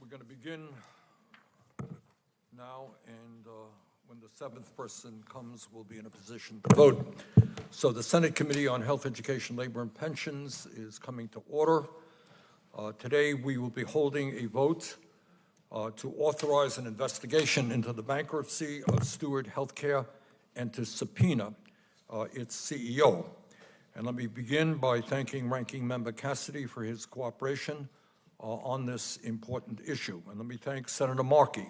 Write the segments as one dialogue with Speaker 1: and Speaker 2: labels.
Speaker 1: We're going to begin now, and when the seventh person comes, we'll be in a position to vote. So the Senate Committee on Health, Education, Labor, and Pensions is coming to order. Today, we will be holding a vote to authorize an investigation into the bankruptcy of Steward Healthcare and to subpoena its CEO. And let me begin by thanking Ranking Member Cassidy for his cooperation on this important issue. And let me thank Senator Markey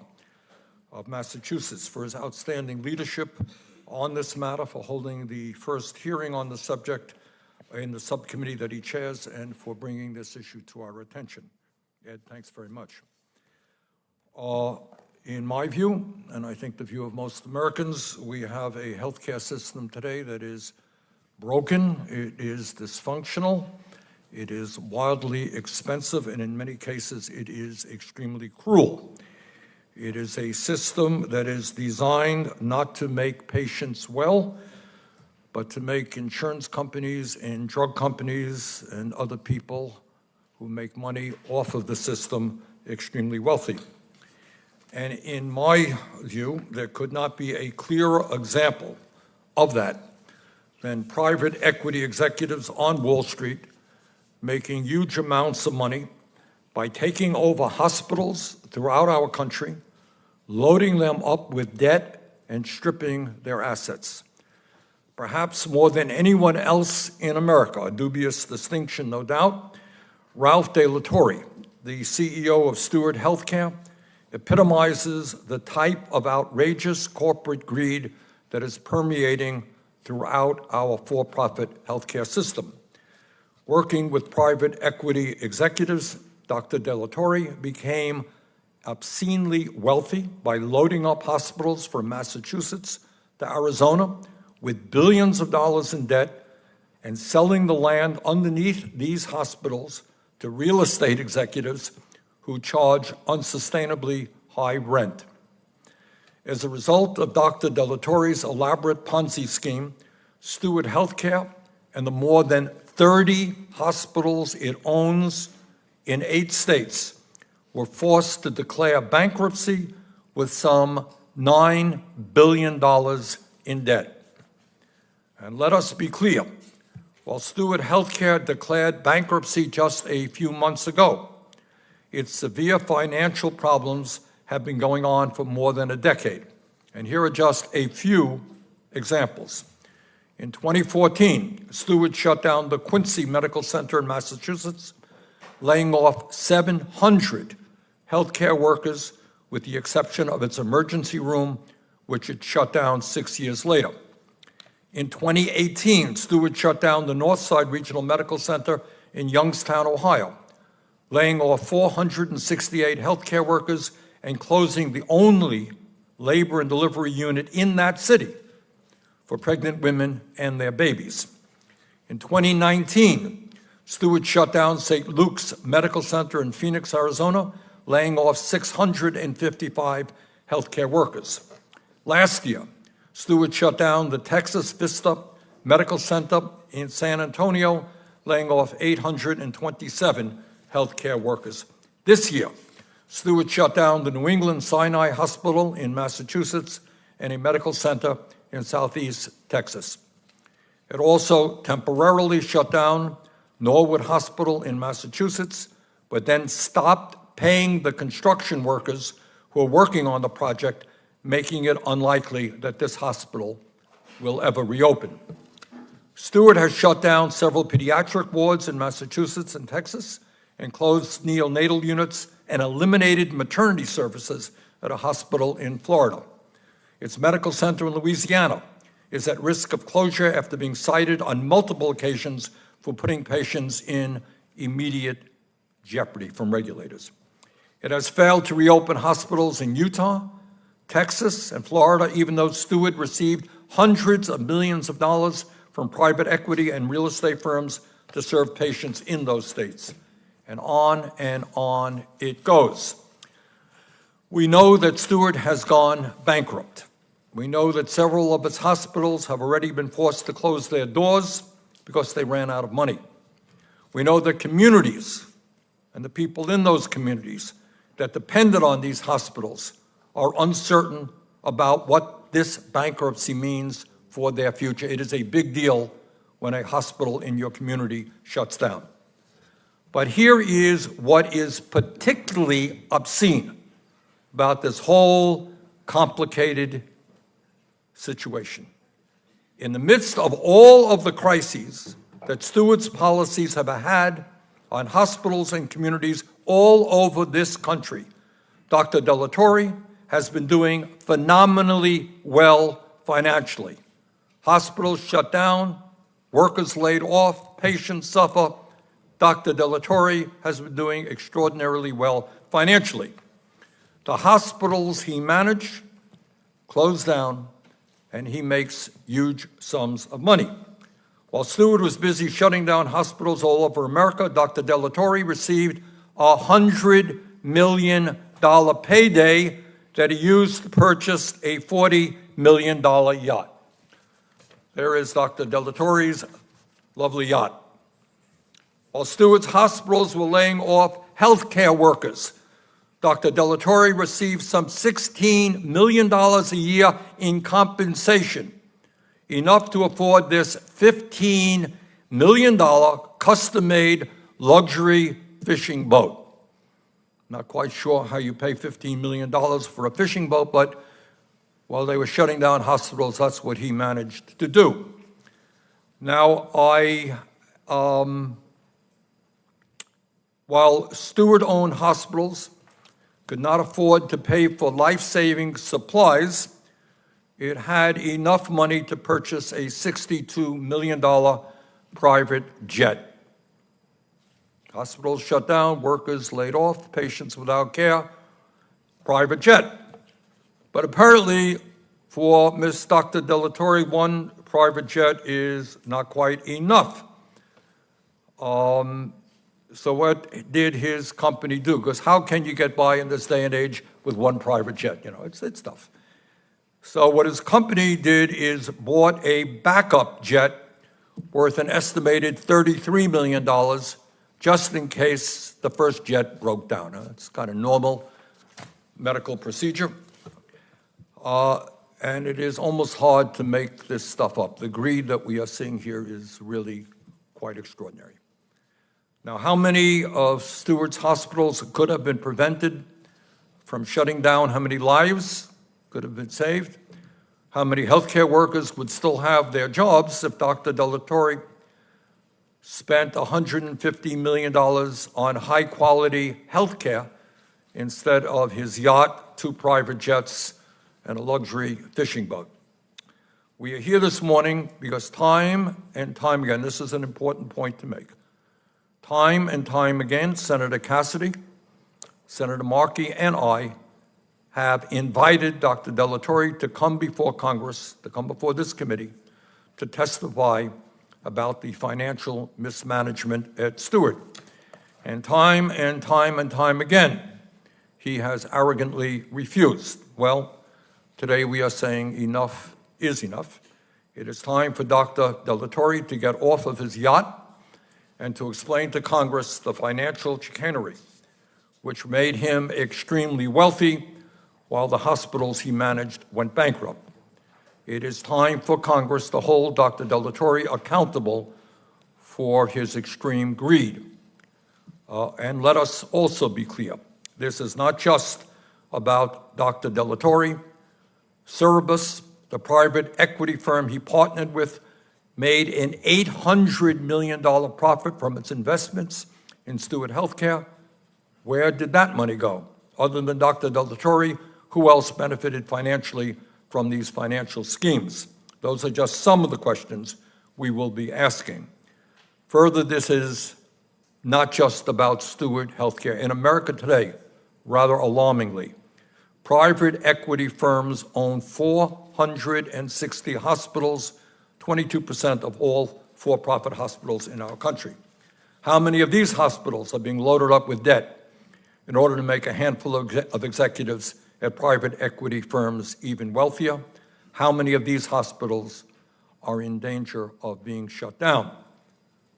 Speaker 1: of Massachusetts for his outstanding leadership on this matter, for holding the first hearing on the subject in the subcommittee that he chairs, and for bringing this issue to our attention. Ed, thanks very much. In my view, and I think the view of most Americans, we have a healthcare system today that is broken, it is dysfunctional, it is wildly expensive, and in many cases, it is extremely cruel. It is a system that is designed not to make patients well, but to make insurance companies and drug companies and other people who make money off of the system extremely wealthy. And in my view, there could not be a clearer example of that than private equity executives on Wall Street making huge amounts of money by taking over hospitals throughout our country, loading them up with debt and stripping their assets. Perhaps more than anyone else in America, a dubious distinction, no doubt, Ralph De La Torre, the CEO of Steward Healthcare, epitomizes the type of outrageous corporate greed that is permeating throughout our for-profit healthcare system. Working with private equity executives, Dr. De La Torre became obscenely wealthy by loading up hospitals from Massachusetts to Arizona with billions of dollars in debt and selling the land underneath these hospitals to real estate executives who charge unsustainably high rent. As a result of Dr. De La Torre's elaborate Ponzi scheme, Steward Healthcare and the more than 30 hospitals it owns in 8 states were forced to declare bankruptcy with some $9 billion in debt. And let us be clear, while Steward Healthcare declared bankruptcy just a few months ago, its severe financial problems have been going on for more than a decade. And here are just a few examples. In 2014, Steward shut down the Quincy Medical Center in Massachusetts, laying off 700 healthcare workers with the exception of its emergency room, which it shut down 6 years later. In 2018, Steward shut down the Northside Regional Medical Center in Youngstown, Ohio, laying off 468 healthcare workers and closing the only labor and delivery unit in that city for pregnant women and their babies. In 2019, Steward shut down St. Luke's Medical Center in Phoenix, Arizona, laying off 655 healthcare workers. Last year, Steward shut down the Texas Vista Medical Center in San Antonio, laying off 827 healthcare workers. This year, Steward shut down the New England Sinai Hospital in Massachusetts and a medical center in Southeast Texas. It also temporarily shut down Norwood Hospital in Massachusetts, but then stopped paying the construction workers who are working on the project, making it unlikely that this hospital will ever reopen. Steward has shut down several pediatric wards in Massachusetts and Texas, and closed neonatal units and eliminated maternity services at a hospital in Florida. Its medical center in Louisiana is at risk of closure after being cited on multiple occasions for putting patients in immediate jeopardy from regulators. It has failed to reopen hospitals in Utah, Texas, and Florida, even though Steward received hundreds of millions of dollars from private equity and real estate firms to serve patients in those states. And on it goes. We know that Steward has gone bankrupt. We know that several of its hospitals have already been forced to close their doors because they ran out of money. We know that communities and the people in those communities that depended on these hospitals are uncertain about what this bankruptcy means for their future. It is a big deal when a hospital in your community shuts down. But here is what is particularly obscene about this whole complicated situation. In the midst of all of the crises that Steward's policies have had on hospitals and communities all over this country, Dr. Delatorre has been doing phenomenally well financially. Hospitals shut down, workers laid off, patients suffer. Dr. Delatorre has been doing extraordinarily well financially. The hospitals he managed closed down, and he makes huge sums of money. While Steward was busy shutting down hospitals all over America, Dr. Delatorre received a $100 million payday that he used to purchase a $40 million yacht. There is Dr. Delatorre's lovely yacht. While Steward's hospitals were laying off healthcare workers, Dr. Delatorre received some $16 million a year in compensation, enough to afford this $15 million custom-made luxury fishing boat. Not quite sure how you pay $15 million for a fishing boat, but while they were shutting down hospitals, that's what he managed to do. Now, while Steward-owned hospitals could not afford to pay for life-saving supplies, it had enough money to purchase a $62 million private jet. Hospitals shut down, workers laid off, patients without care, private jet. But apparently, for Ms. Dr. Delatorre, one private jet is not quite enough. So what did his company do? Because how can you get by in this day and age with one private jet? You know, it's tough. So what his company did is bought a backup jet worth an estimated $33 million just in case the first jet broke down. It's kind of normal medical procedure. And it is almost hard to make this stuff up. The greed that we are seeing here is really quite extraordinary. Now, how many of Steward's hospitals could have been prevented from shutting down? How many lives could have been saved? How many healthcare workers would still have their jobs if Dr. Delatorre spent $150 million on high-quality healthcare instead of his yacht, 2 private jets, and a luxury fishing boat? We are here this morning because time and time again, this is an important point to make, time and time again, Senator Cassidy, Senator Markey, and I have invited Dr. Delatorre to come before Congress, to come before this committee, to testify about the financial mismanagement at Steward. And time again, he has arrogantly refused. Well, today we are saying enough is enough. It is time for Dr. Delatorre to get off of his yacht and to explain to Congress the financial chicanery which made him extremely wealthy while the hospitals he managed went bankrupt. It is time for Congress to hold Dr. Delatorre accountable for his extreme greed. And let us also be clear, this is not just about Dr. Delatorre. Cerberus, the private equity firm he partnered with, made an $800 million profit from its investments in Steward Healthcare. Where did that money go? Other than Dr. Delatorre, who else benefited financially from these financial schemes? Those are just some of the questions we will be asking. Further, this is not just about Steward Healthcare. In America today, rather alarmingly, private equity firms own 460 hospitals, 22% of all for-profit hospitals in our country. How many of these hospitals are being loaded up with debt in order to make a handful of executives at private equity firms even wealthier? How many of these hospitals are in danger of being shut down?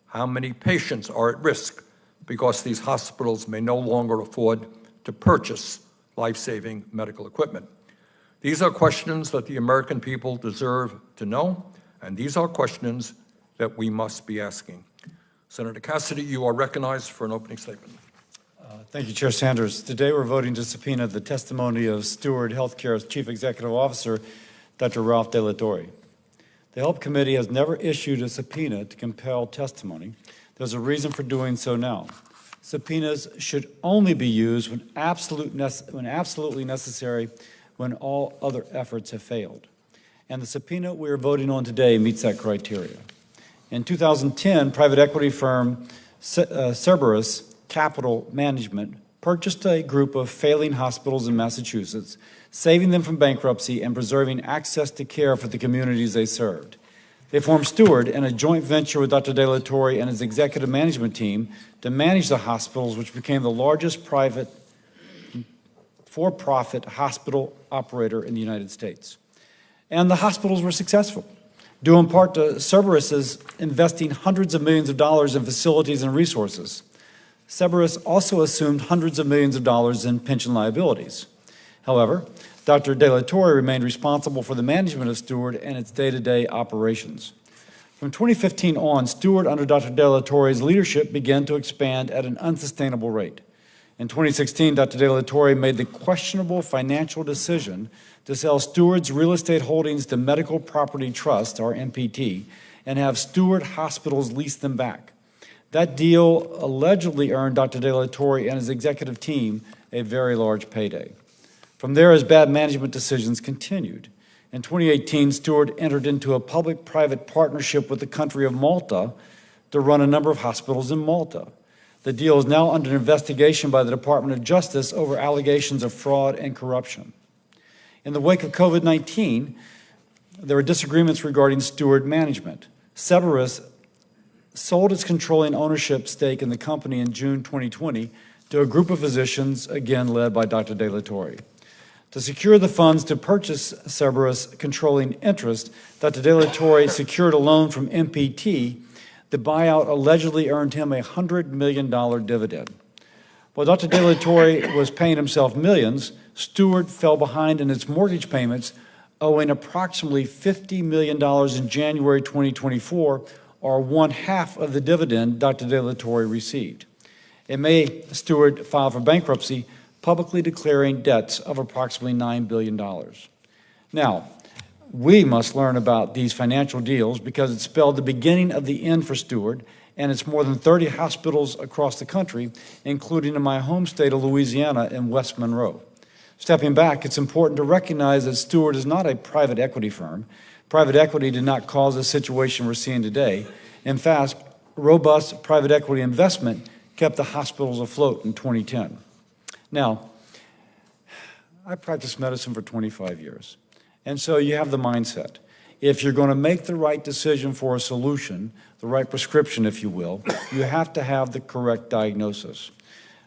Speaker 1: How many patients are at risk because these hospitals may no longer afford to purchase life-saving medical equipment? These are questions that the American people deserve to know, and these are questions that we must be asking. Senator Cassidy, you are recognized for an opening statement.
Speaker 2: Thank you, Chair Sanders. Today we're voting to subpoena the testimony of Steward Healthcare's Chief Executive Officer, Dr. Ralph De La Torre. The Health Committee has never issued a subpoena to compel testimony. There's a reason for doing so now. Subpoenas should only be used when absolutely necessary, when all other efforts have failed. And the subpoena we are voting on today meets that criteria. In 2010, private equity firm Cerberus Capital Management purchased a group of failing hospitals in Massachusetts, saving them from bankruptcy and preserving access to care for the communities they served. They formed Steward in a joint venture with Dr. De La Torre and his executive management team to manage the hospitals, which became the largest private for-profit hospital operator in the United States. And the hospitals were successful, due in part to Cerberus's investing hundreds of millions of dollars in facilities and resources. Cerberus also assumed hundreds of millions of dollars in pension liabilities. However, Dr. De La Torre remained responsible for the management of Steward and its day-to-day operations. From 2015 on, Steward, under Dr. De La Torre's leadership, began to expand at an unsustainable rate. In 2016, Dr. De La Torre made the questionable financial decision to sell Steward's real estate holdings to Medical Property Trust, or MPT, and have Steward hospitals lease them back. That deal allegedly earned Dr. De La Torre and his executive team a very large payday. From there, his bad management decisions continued. In 2018, Steward entered into a public-private partnership with the country of Malta to run a number of hospitals in Malta. The deal is now under investigation by the Department of Justice over allegations of fraud and corruption. In the wake of COVID-19, there were disagreements regarding Steward management. Cerberus sold its controlling ownership stake in the company in June 2020 to a group of physicians, again led by Dr. De La Torre. To secure the funds to purchase Cerberus' controlling interest, Dr. De La Torre secured a loan from MPT. The buyout allegedly earned him a $100 million dividend. While Dr. De La Torre was paying himself millions, Steward fell behind in its mortgage payments, owing approximately $50 million in January 2024, or one-half of the dividend Dr. De La Torre received. In May, Steward filed for bankruptcy, publicly declaring debts of approximately $9 billion. Now, we must learn about these financial deals because it spelled the beginning of the end for Steward and its more than 30 hospitals across the country, including in my home state of Louisiana in West Monroe. Stepping back, it's important to recognize that Steward is not a private equity firm. Private equity did not cause the situation we're seeing today. In fact, robust private equity investment kept the hospitals afloat in 2010. Now, I practiced medicine for 25 years, and so you have the mindset. If you're going to make the right decision for a solution, the right prescription, if you will, you have to have the correct diagnosis.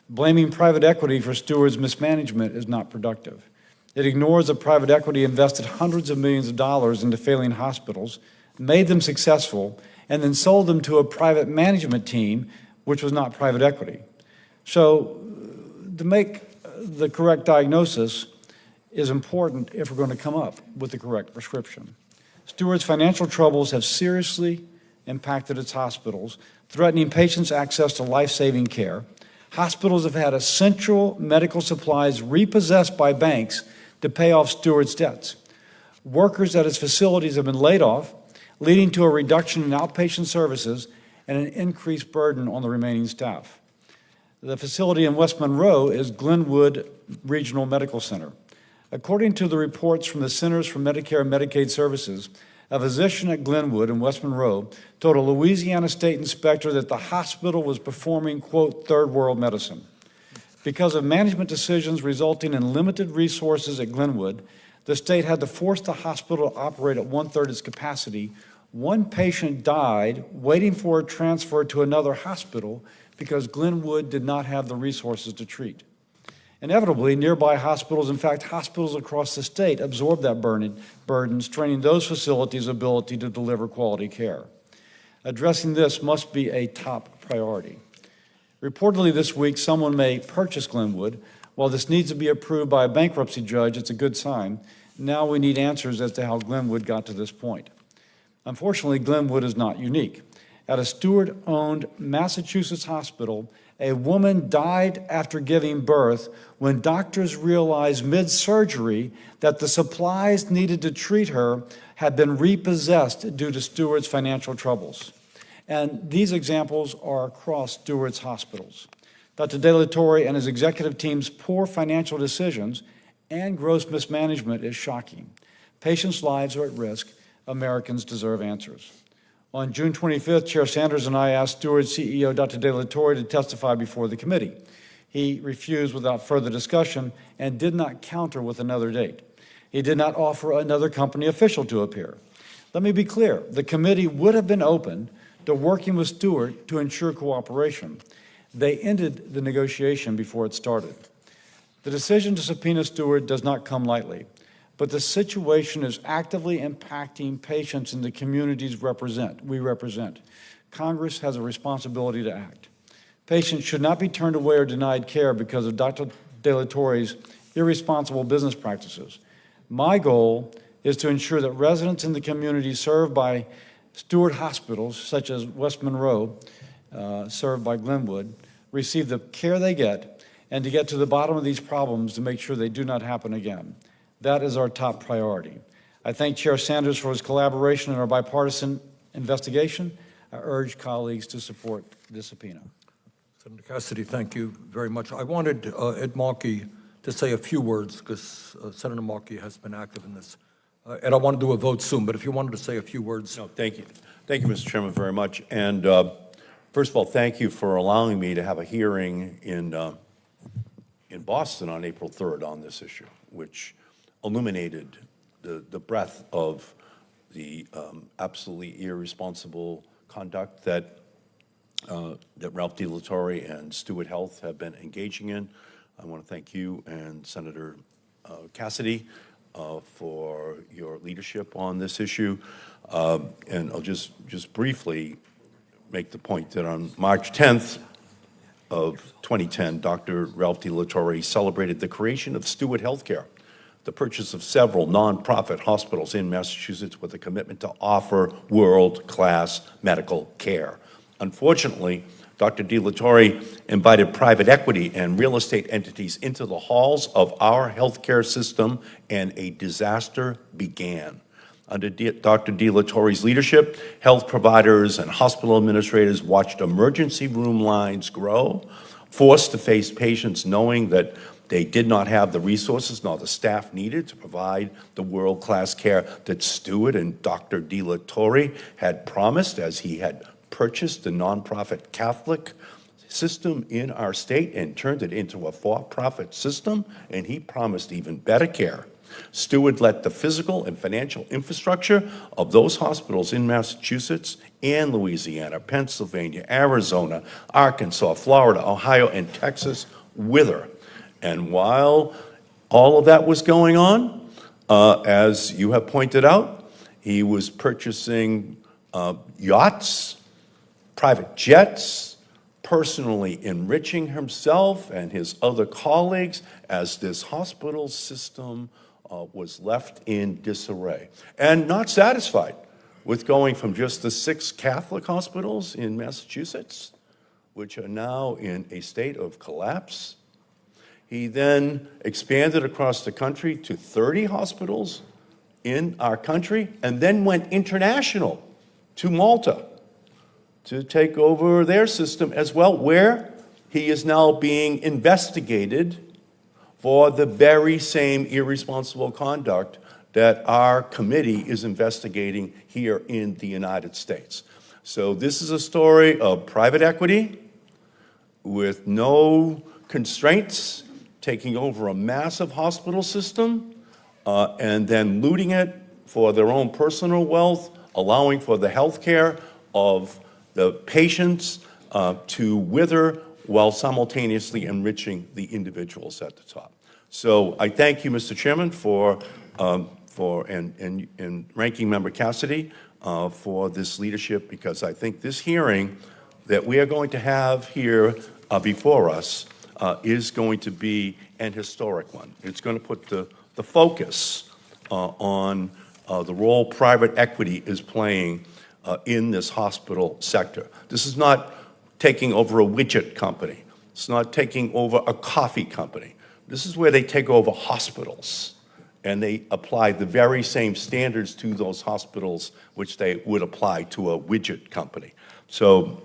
Speaker 2: Blaming private equity for Steward's mismanagement is not productive. It ignores that private equity invested hundreds of millions of dollars into failing hospitals, made them successful, and then sold them to a private management team, which was not private equity. So to make the correct diagnosis is important if we're going to come up with the correct prescription. Steward's financial troubles have seriously impacted its hospitals, threatening patients' access to life-saving care. Hospitals have had essential medical supplies repossessed by banks to pay off Steward's debts. Workers at its facilities have been laid off, leading to a reduction in outpatient services and an increased burden on the remaining staff. The facility in West Monroe is Glenwood Regional Medical Center. According to the reports from the Centers for Medicare and Medicaid Services, a physician at Glenwood in West Monroe told a Louisiana state inspector that the hospital was performing, quote, third world medicine. Because of management decisions resulting in limited resources at Glenwood, the state had to force the hospital to operate at one-third its capacity. One patient died waiting for a transfer to another hospital because Glenwood did not have the resources to treat. Inevitably, nearby hospitals, in fact, hospitals across the state, absorbed that burden, straining those facilities' ability to deliver quality care. Addressing this must be a top priority. Reportedly this week, someone may purchase Glenwood, While this needs to be approved by a bankruptcy judge, it's a good sign. Now we need answers as to how Glenwood got to this point. Unfortunately, Glenwood is not unique. At a Steward-owned Massachusetts hospital, a woman died after giving birth when doctors realized mid-surgery that the supplies needed to treat her had been repossessed due to Steward's financial troubles. And these examples are across Steward's hospitals. Dr. De La Torre and his executive team's poor financial decisions and gross mismanagement is shocking. Patients' lives are at risk. Americans deserve answers. On June 25th, Chair Sanders and I asked Steward CEO Dr. De La Torre to testify before the committee. He refused without further discussion and did not counter with another date. He did not offer another company official to appear. Let me be clear, the committee would have been open to working with Steward to ensure cooperation. They ended the negotiation before it started. The decision to subpoena Steward does not come lightly, but the situation is actively impacting patients in the communities we represent. Congress has a responsibility to act. Patients should not be turned away or denied care because of Dr. De La Torre's irresponsible business practices. My goal is to ensure that residents in the community served by Steward hospitals, such as West Monroe, served by Glenwood, receive the care they get, and to get to the bottom of these problems to make sure they do not happen again. That is our top priority. I thank Chair Sanders for his collaboration in our bipartisan investigation. I urge colleagues to support this subpoena.
Speaker 1: Senator Cassidy, thank you very much. I wanted Ed Markey to say a few words because Senator Markey has been active in this. And I want to do a vote soon, but if you wanted to say a few words.
Speaker 3: No, thank you. Thank you, Mr. Chairman, very much. And first of all, thank you for allowing me to have a hearing in Boston on April 3rd on this issue, which illuminated the breadth of the absolutely irresponsible conduct that Ralph De La Torre and Steward Health have been engaging in. I want to thank you and Senator Cassidy for your leadership on this issue. And I'll just briefly make the point that on March 10th of 2010, Dr. Ralph De La Torre celebrated the creation of Steward Healthcare, the purchase of several nonprofit hospitals in Massachusetts with a commitment to offer world-class medical care. Unfortunately, Dr. De La Torre invited private equity and real estate entities into the halls of our healthcare system, and a disaster began. Under Dr. De La Torre's leadership, health providers and hospital administrators watched emergency room lines grow, forced to face patients knowing that they did not have the resources nor the staff needed to provide the world-class care that Steward and Dr. De La Torre had promised as he had purchased the nonprofit Catholic system in our state and turned it into a for-profit system, and he promised even better care. Steward let the physical and financial infrastructure of those hospitals in Massachusetts and Louisiana, Pennsylvania, Arizona, Arkansas, Florida, Ohio, and Texas wither. And while all of that was going on, as you have pointed out, he was purchasing yachts, private jets, personally enriching himself and his other colleagues as this hospital system was left in disarray. And not satisfied with going from just the 6 Catholic hospitals in Massachusetts, which are now in a state of collapse, he then expanded across the country to 30 hospitals in our country, and then went international to Malta to take over their system as well, where he is now being investigated for the very same irresponsible conduct that our committee is investigating here in the United States. So this is a story of private equity with no constraints, taking over a massive hospital system, and then looting it for their own personal wealth, allowing for the health care of the patients to wither while simultaneously enriching the individuals at the top. So I thank you, Mr. Chairman, and Ranking Member Cassidy for this leadership, because I think this hearing that we are going to have here before us is going to be an historic one. It's going to put the focus on the role private equity is playing in this hospital sector. This is not taking over a widget company. It's not taking over a coffee company. This is where they take over hospitals, and they apply the very same standards to those hospitals which they would apply to a widget company. So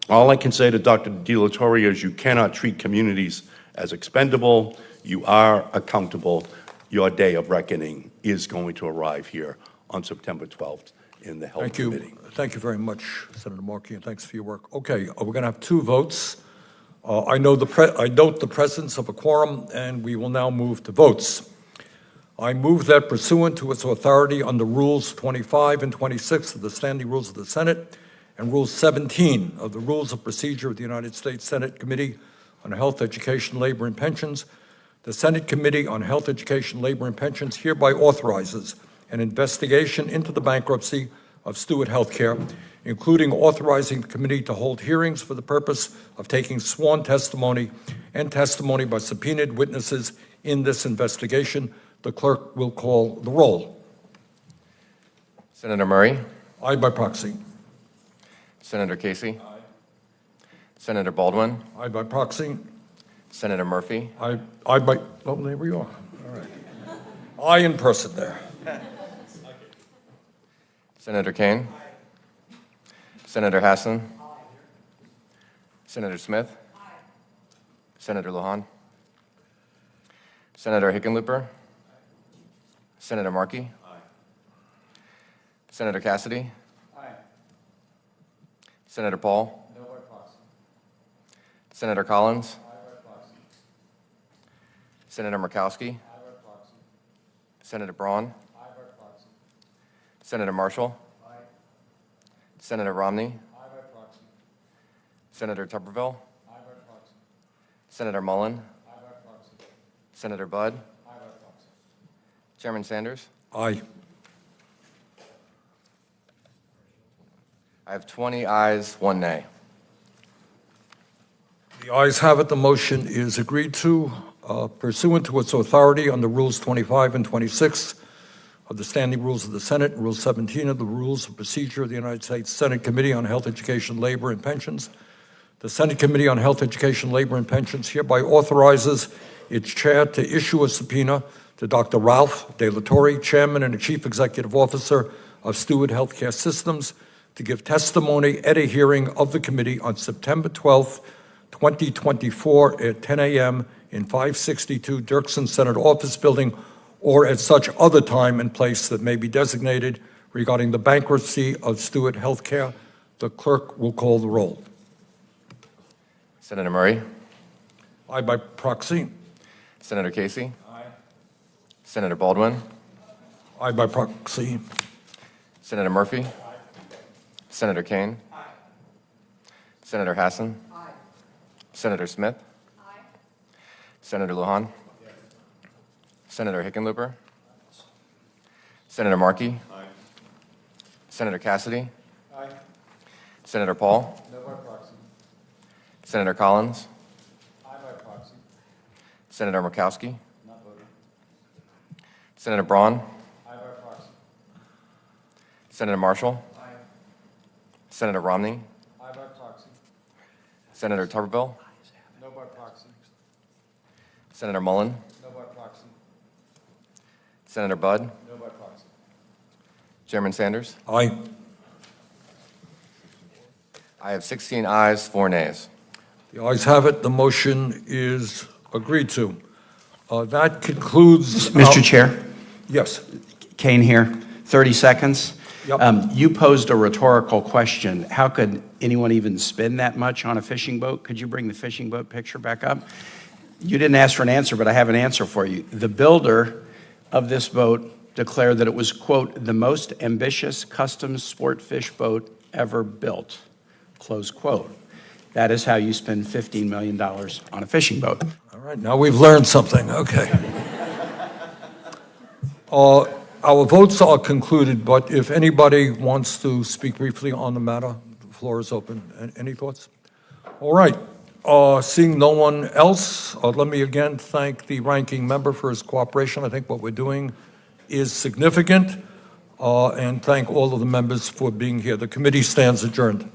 Speaker 3: all I can say to Dr. De La Torre is you cannot treat communities as expendable. You are accountable. Your day of reckoning is going to arrive here on September 12th in the Health Committee.
Speaker 1: Thank you very much, Senator Markey, and thanks for your work. Okay, we're going to have two votes. I note the presence of a quorum, and we will now move to votes. I move that pursuant to its authority under Rules 25 and 26 of the Standing Rules of the Senate and Rule 17 of the Rules of Procedure of the United States Senate Committee on Health, Education, Labor, and Pensions, the Senate Committee on Health, Education, Labor, and Pensions hereby authorizes an investigation into the bankruptcy of Steward Healthcare, including authorizing the committee to hold hearings for the purpose of taking sworn testimony and testimony by subpoenaed witnesses in this investigation. The clerk will call the roll.
Speaker 4: Senator Murray.
Speaker 1: Aye by proxy.
Speaker 4: Senator Casey. Aye. Senator Baldwin.
Speaker 1: Aye by proxy.
Speaker 4: Senator Murphy.
Speaker 1: Aye by, oh, there we are. All right. Aye in person there.
Speaker 4: Senator Kane. Aye. Senator Hassan. Aye. Senator Smith. Aye. Senator Lujan. Senator Hickenlooper. Aye. Senator Markey. Aye. Senator Cassidy. Aye. Senator Paul.
Speaker 2: No by proxy.
Speaker 4: Senator Collins.
Speaker 2: Aye by proxy.
Speaker 4: Senator Murkowski.
Speaker 2: Aye by proxy.
Speaker 4: Senator Braun.
Speaker 2: Aye by proxy.
Speaker 4: Senator Marshall.
Speaker 2: Aye.
Speaker 4: Senator Romney.
Speaker 2: Aye by proxy.
Speaker 4: Senator Tuberville.
Speaker 2: Aye by proxy.
Speaker 4: Senator Mullen.
Speaker 2: Aye by proxy.
Speaker 4: Senator Budd.
Speaker 2: Aye by proxy.
Speaker 4: Chairman Sanders.
Speaker 1: Aye.
Speaker 4: I have 20 ayes, 1 nay.
Speaker 1: The ayes have it. The motion is agreed to pursuant to its authority under Rules 25 and 26 of the Standing Rules of the Senate, and Rule 17 of the Rules of Procedure of the United States Senate Committee on Health, Education, Labor, and Pensions. The Senate Committee on Health, Education, Labor, and Pensions hereby authorizes its chair to issue a subpoena to Dr. Ralph De La Torre, Chairman and Chief Executive Officer of Steward Healthcare Systems, to give testimony at a hearing of the committee on September 12th, 2024 at 10 a.m. in 562 Dirksen Senate Office Building, or at such other time and place that may be designated regarding the bankruptcy of Steward Healthcare. The clerk will call the roll.
Speaker 4: Senator Murray.
Speaker 1: Aye by proxy.
Speaker 4: Senator Casey. Aye. Senator Baldwin.
Speaker 1: Aye by proxy.
Speaker 4: Senator Murphy. Aye. Senator Kane. Aye. Senator Hassan. Aye. Senator Smith. Aye. Senator Lujan. Yes. Senator Hickenlooper. Senator Markey. Aye. Senator Cassidy.
Speaker 2: Aye.
Speaker 4: Senator Paul.
Speaker 2: No by proxy.
Speaker 4: Senator Collins.
Speaker 2: Aye by proxy.
Speaker 4: Senator Murkowski.
Speaker 2: Not voting.
Speaker 4: Senator Braun.
Speaker 2: Aye by proxy.
Speaker 4: Senator Marshall.
Speaker 2: Aye.
Speaker 4: Senator Romney.
Speaker 2: Aye by proxy.
Speaker 4: Senator Tuberville.
Speaker 2: No by proxy.
Speaker 4: Senator Mullen.
Speaker 2: No by proxy.
Speaker 4: Senator Budd.
Speaker 2: No by proxy.
Speaker 4: Chairman Sanders.
Speaker 1: Aye.
Speaker 4: I have 16 ayes, 4 nays.
Speaker 1: The ayes have it. The motion is agreed to. That concludes.
Speaker 5: Mr. Chair,
Speaker 1: Yes.
Speaker 5: Kane here, 30 seconds.
Speaker 1: Yep.
Speaker 5: You posed a rhetorical question. How could anyone even spend that much on a fishing boat? Could you bring the fishing boat picture back up? You didn't ask for an answer, but I have an answer for you. The builder of this boat declared that it was, quote, the most ambitious custom sport fish boat ever built, close quote. That is how you spend $15 million on a fishing boat.
Speaker 1: All right, now we've learned something. Okay. Our votes are concluded, but if anybody wants to speak briefly on the matter, the floor is open. Any thoughts? All right. Seeing no one else, let me again thank the ranking member for his cooperation. I think what we're doing is significant, and thank all of the members for being here. The committee stands adjourned.